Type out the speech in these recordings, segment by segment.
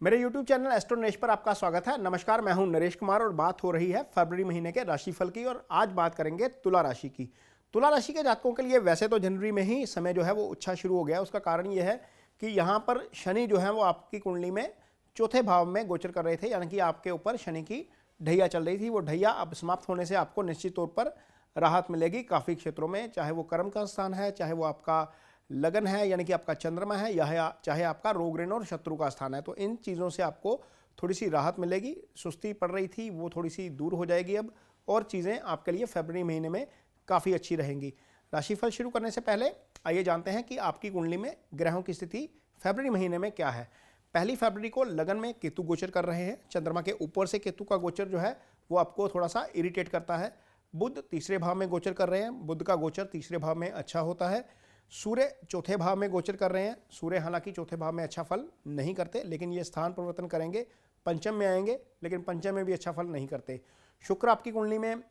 मेरे YouTube channel astro Naresh पर आपका स्वागत है। नमस्कार, मैं हूं नरेश कुमार और बात हो रही है फरवरी महीने के राशिफल की। और आज बात करेंगे तुला राशि की। तुला राशि के जातकों के लिए वैसे तो जनवरी में ही समय जो है वो अच्छा शुरू हो गया। उसका कारण ये है कि यहाँ पर शनि जो है वो आपकी कुंडली में चौथे भाव में गोचर कर रहे थे, यानी कि आपके ऊपर शनि की ढैया चल रही थी। वो ढैया अब समाप्त होने से आपको निश्चित तौर पर राहत मिलेगी काफ़ी क्षेत्रों में, चाहे वो कर्म का स्थान है, चाहे वो आपका लगन है यानी कि आपका चंद्रमा है, या चाहे आपका रोग ऋण और शत्रु का स्थान है। तो इन चीज़ों से आपको थोड़ी सी राहत मिलेगी। सुस्ती पड़ रही थी वो थोड़ी सी दूर हो जाएगी अब, और चीज़ें आपके लिए फरवरी महीने में काफ़ी अच्छी रहेंगी। राशिफल शुरू करने से पहले आइए जानते हैं कि आपकी कुंडली में ग्रहों की स्थिति फरवरी महीने में क्या है। पहली फरवरी को लगन में केतु गोचर कर रहे हैं। चंद्रमा के ऊपर से केतु का गोचर जो है वो आपको थोड़ा सा इरिटेट करता है। बुध तीसरे भाव में गोचर कर रहे हैं। बुध का गोचर तीसरे भाव में अच्छा होता है। सूर्य चौथे भाव में गोचर कर रहे हैं। सूर्य हालांकि चौथे भाव में अच्छा फल नहीं करते, लेकिन ये स्थान परिवर्तन करेंगे, पंचम में आएंगे, लेकिन पंचम में भी अच्छा फल नहीं करते। शुक्र आपकी कुंडली में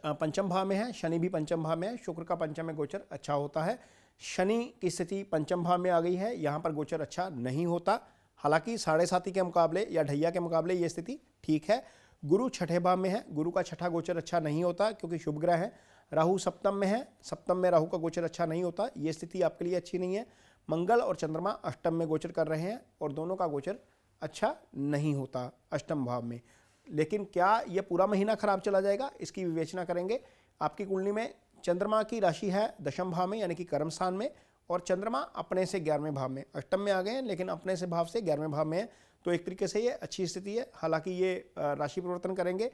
पंचम भाव में है। शनि भी पंचम भाव में है। शुक्र का पंचम में गोचर अच्छा होता है। शनि की स्थिति पंचम भाव में आ गई है, यहाँ पर गोचर अच्छा नहीं होता। हालांकि साढ़े साथी के मुकाबले या ढैया के मुकाबले ये स्थिति ठीक है। गुरु छठे भाव में है। गुरु का छठा गोचर अच्छा नहीं होता क्योंकि शुभ ग्रह है। राहु सप्तम में है। सप्तम में राहु का गोचर अच्छा नहीं होता, ये स्थिति आपके लिए अच्छी नहीं है। मंगल और चंद्रमा अष्टम में गोचर कर रहे हैं और दोनों का गोचर अच्छा नहीं होता अष्टम भाव में। लेकिन क्या ये पूरा महीना खराब चला जाएगा, इसकी विवेचना करेंगे। आपकी कुंडली में चंद्रमा की राशि है दशम भाव में यानी कि कर्म स्थान में, और चंद्रमा अपने से 11वें भाव में। अष्टम में आ गए हैं लेकिन अपने से भाव से 11वें भाव में है, तो एक तरीके से ये अच्छी स्थिति है। हालांकि ये राशि परिवर्तन करेंगे।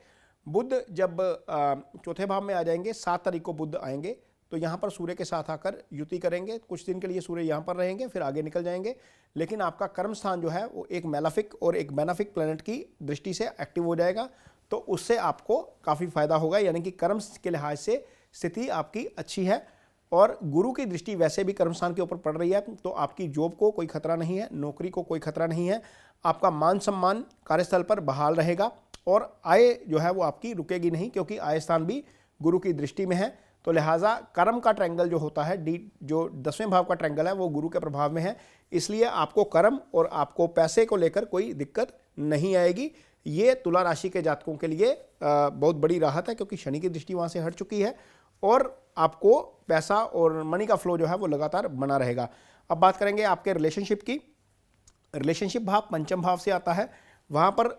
बुध जब चौथे भाव में आ जाएंगे, 7 तारीख को बुध आएंगे, तो यहाँ पर सूर्य के साथ आकर युति करेंगे। कुछ दिन के लिए सूर्य यहाँ पर रहेंगे, फिर आगे निकल जाएंगे। लेकिन आपका कर्म स्थान जो है वो एक मेलाफिक और एक बेनाफिक प्लैनेट की दृष्टि से एक्टिव हो जाएगा, तो उससे आपको काफ़ी फायदा होगा। यानी कि कर्म के लिहाज से स्थिति आपकी अच्छी है। और गुरु की दृष्टि वैसे भी कर्म स्थान के ऊपर पड़ रही है, तो आपकी जॉब को कोई खतरा नहीं है, नौकरी को कोई खतरा नहीं है। आपका मान सम्मान कार्यस्थल पर बहाल रहेगा और आय जो है वो आपकी रुकेगी नहीं, क्योंकि आय स्थान भी गुरु की दृष्टि में है। तो लिहाजा कर्म का ट्रायंगल जो होता है, जो 10वें भाव का ट्रायंगल है, वो गुरु के प्रभाव में है। इसलिए आपको कर्म और आपको पैसे को लेकर कोई दिक्कत नहीं आएगी। ये तुला राशि के जातकों के लिए बहुत बड़ी राहत है, क्योंकि शनि की दृष्टि वहाँ से हट चुकी है और आपको पैसा और मनी का फ्लो जो है वो लगातार बना रहेगा। अब बात करेंगे आपके रिलेशनशिप की। रिलेशनशिप भाव पंचम भाव से आता है। वहाँ पर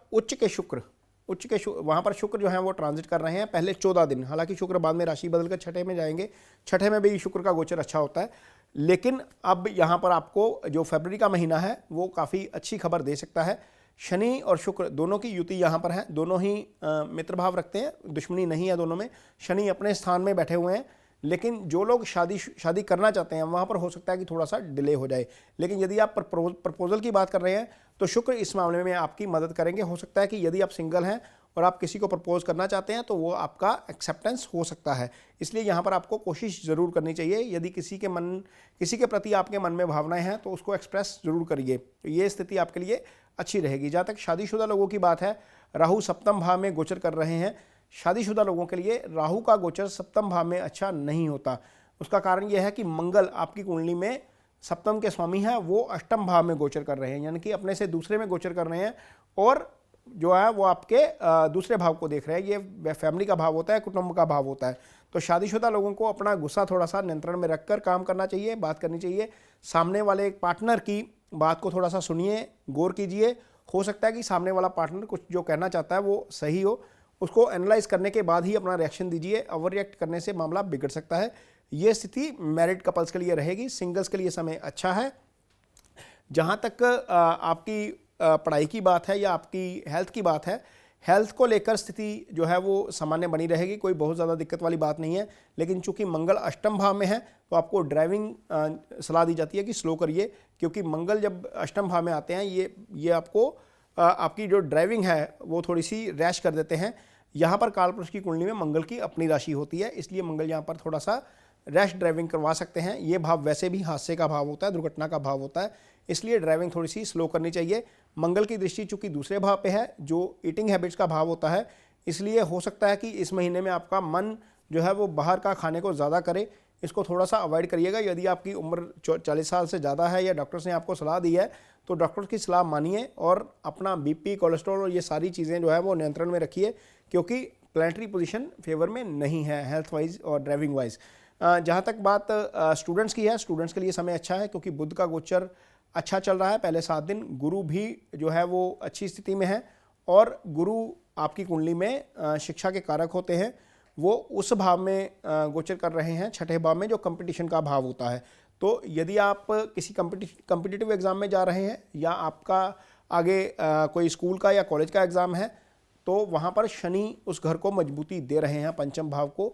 वहाँ पर शुक्र जो है वो ट्रांजिट कर रहे हैं पहले 14 दिन। हालांकि शुक्र बाद में राशि बदलकर छठे में जाएंगे, छठे में भी शुक्र का गोचर अच्छा होता है। लेकिन अब यहाँ पर आपको जो फरवरी का महीना है वो काफ़ी अच्छी खबर दे सकता है। शनि और शुक्र दोनों की युति यहाँ पर है। दोनों ही मित्र भाव रखते हैं, दुश्मनी नहीं है दोनों में। शनि अपने स्थान में बैठे हुए हैं, लेकिन जो लोग शादी करना चाहते हैं वहाँ पर हो सकता है कि थोड़ा सा डिले हो जाए। लेकिन यदि आप प्रपोजल की बात कर रहे हैं तो शुक्र इस मामले में आपकी मदद करेंगे। हो सकता है कि यदि आप सिंगल हैं और आप किसी को प्रपोज करना चाहते हैं तो वो आपका एक्सेप्टेंस हो सकता है। इसलिए यहाँ पर आपको कोशिश ज़रूर करनी चाहिए। यदि किसी के प्रति आपके मन में भावनाएं हैं तो उसको एक्सप्रेस ज़रूर करिए, तो ये स्थिति आपके लिए अच्छी रहेगी। जहाँ तक शादीशुदा लोगों की बात है, राहु सप्तम भाव में गोचर कर रहे हैं। शादीशुदा लोगों के लिए राहु का गोचर सप्तम भाव में अच्छा नहीं होता। उसका कारण यह है कि मंगल आपकी कुंडली में सप्तम के स्वामी हैं, वो अष्टम भाव में गोचर कर रहे हैं, यानी कि अपने से दूसरे में गोचर कर रहे हैं, और जो है वो आपके दूसरे भाव को देख रहे हैं। ये फैमिली का भाव होता है, कुटुंब का भाव होता है। तो शादीशुदा लोगों को अपना गुस्सा थोड़ा सा नियंत्रण में रखकर काम करना चाहिए, बात करनी चाहिए। सामने वाले एक पार्टनर की बात को थोड़ा सा सुनिए, गौर कीजिए। हो सकता है कि सामने वाला पार्टनर कुछ जो कहना चाहता है वो सही हो, उसको एनालाइज करने के बाद ही अपना रिएक्शन दीजिए। ओवर रिएक्ट करने से मामला बिगड़ सकता है। ये स्थिति मैरिड कपल्स के लिए रहेगी। सिंगल्स के लिए समय अच्छा है। जहाँ तक आपकी पढ़ाई की बात है या आपकी हेल्थ की बात है, हेल्थ को लेकर स्थिति जो है वो सामान्य बनी रहेगी, कोई बहुत ज़्यादा दिक्कत वाली बात नहीं है। लेकिन चूंकि मंगल अष्टम भाव में है तो आपको ड्राइविंग सलाह दी जाती है कि स्लो करिए, क्योंकि मंगल जब अष्टम भाव में आते हैं ये आपको आपकी जो ड्राइविंग है वो थोड़ी सी रैश कर देते हैं। यहाँ पर कालपुरुष की कुंडली में मंगल की अपनी राशि होती है, इसलिए मंगल यहाँ पर थोड़ा सा रैश ड्राइविंग करवा सकते हैं। ये भाव वैसे भी हादसे का भाव होता है, दुर्घटना का भाव होता है, इसलिए ड्राइविंग थोड़ी सी स्लो करनी चाहिए। मंगल की दृष्टि चूंकि दूसरे भाव पे है, जो ईटिंग हैबिट्स का भाव होता है, इसलिए हो सकता है कि इस महीने में आपका मन जो है वो बाहर का खाने को ज़्यादा करे। इसको थोड़ा सा अवॉइड करिएगा। यदि आपकी उम्र 40 साल से ज़्यादा है या डॉक्टर्स ने आपको सलाह दी है तो डॉक्टर की सलाह मानिए और अपना बीपी, कोलेस्ट्रॉल और ये सारी चीज़ें जो है वो नियंत्रण में रखिए, क्योंकि प्लानिटरी पोजीशन फेवर में नहीं है हेल्थ वाइज और ड्राइविंग वाइज। जहाँ तक बात स्टूडेंट्स की है, स्टूडेंट्स के लिए समय अच्छा है क्योंकि बुध का गोचर अच्छा चल रहा है पहले 7 दिन। गुरु भी जो है वो अच्छी स्थिति में है और गुरु आपकी कुंडली में शिक्षा के कारक होते हैं। वो उस भाव में गोचर कर रहे हैं, छठे भाव में, जो कंपटीशन का भाव होता है। तो यदि आप किसी कम्पिटिटिव एग्ज़ाम में जा रहे हैं या आपका आगे कोई स्कूल का या कॉलेज का एग्ज़ाम है, तो वहाँ पर शनि उस घर को मजबूती दे रहे हैं, पंचम भाव को,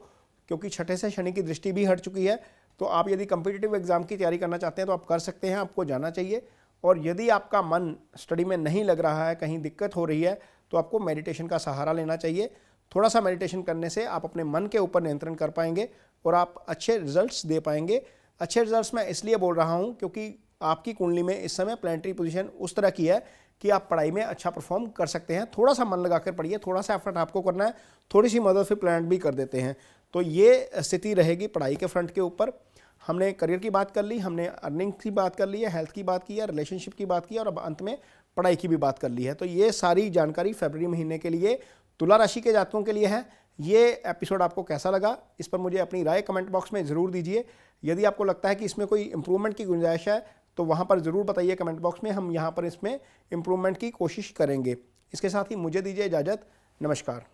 क्योंकि छठे से शनि की दृष्टि भी हट चुकी है। तो आप यदि कम्पिटिटिव एग्ज़ाम की तैयारी करना चाहते हैं तो आप कर सकते हैं, आपको जाना चाहिए। और यदि आपका मन स्टडी में नहीं लग रहा है, कहीं दिक्कत हो रही है, तो आपको मेडिटेशन का सहारा लेना चाहिए। थोड़ा सा मेडिटेशन करने से आप अपने मन के ऊपर नियंत्रण कर पाएंगे और आप अच्छे रिजल्ट्स दे पाएंगे। अच्छे रिजल्ट्स मैं इसलिए बोल रहा हूँ क्योंकि आपकी कुंडली में इस समय प्लानिटरी पोजीशन उस तरह की है कि आप पढ़ाई में अच्छा परफॉर्म कर सकते हैं। थोड़ा सा मन लगाकर पढ़िए, थोड़ा सा एफर्ट आपको करना है, थोड़ी सी मदद फिर प्लानिट भी कर देते हैं। तो ये स्थिति रहेगी पढ़ाई के फ्रंट के ऊपर। हमने करियर की बात कर ली, हमने अर्निंग की बात कर ली है, हेल्थ की बात की है, रिलेशनशिप की बात की है और अब अंत में पढ़ाई की भी बात कर ली है। तो ये सारी जानकारी फरवरी महीने के लिए तुला राशि के जातकों के लिए है। ये एपिसोड आपको कैसा लगा, इस पर मुझे अपनी राय कमेंट बॉक्स में ज़रूर दीजिए। यदि आपको लगता है कि इसमें कोई इंप्रूवमेंट की गुंजाइश है तो वहाँ पर ज़रूर बताइए कमेंट बॉक्स में, हम यहाँ पर इसमें इंप्रूवमेंट की कोशिश करेंगे। इसके साथ ही मुझे दीजिए इजाज़त। नमस्कार।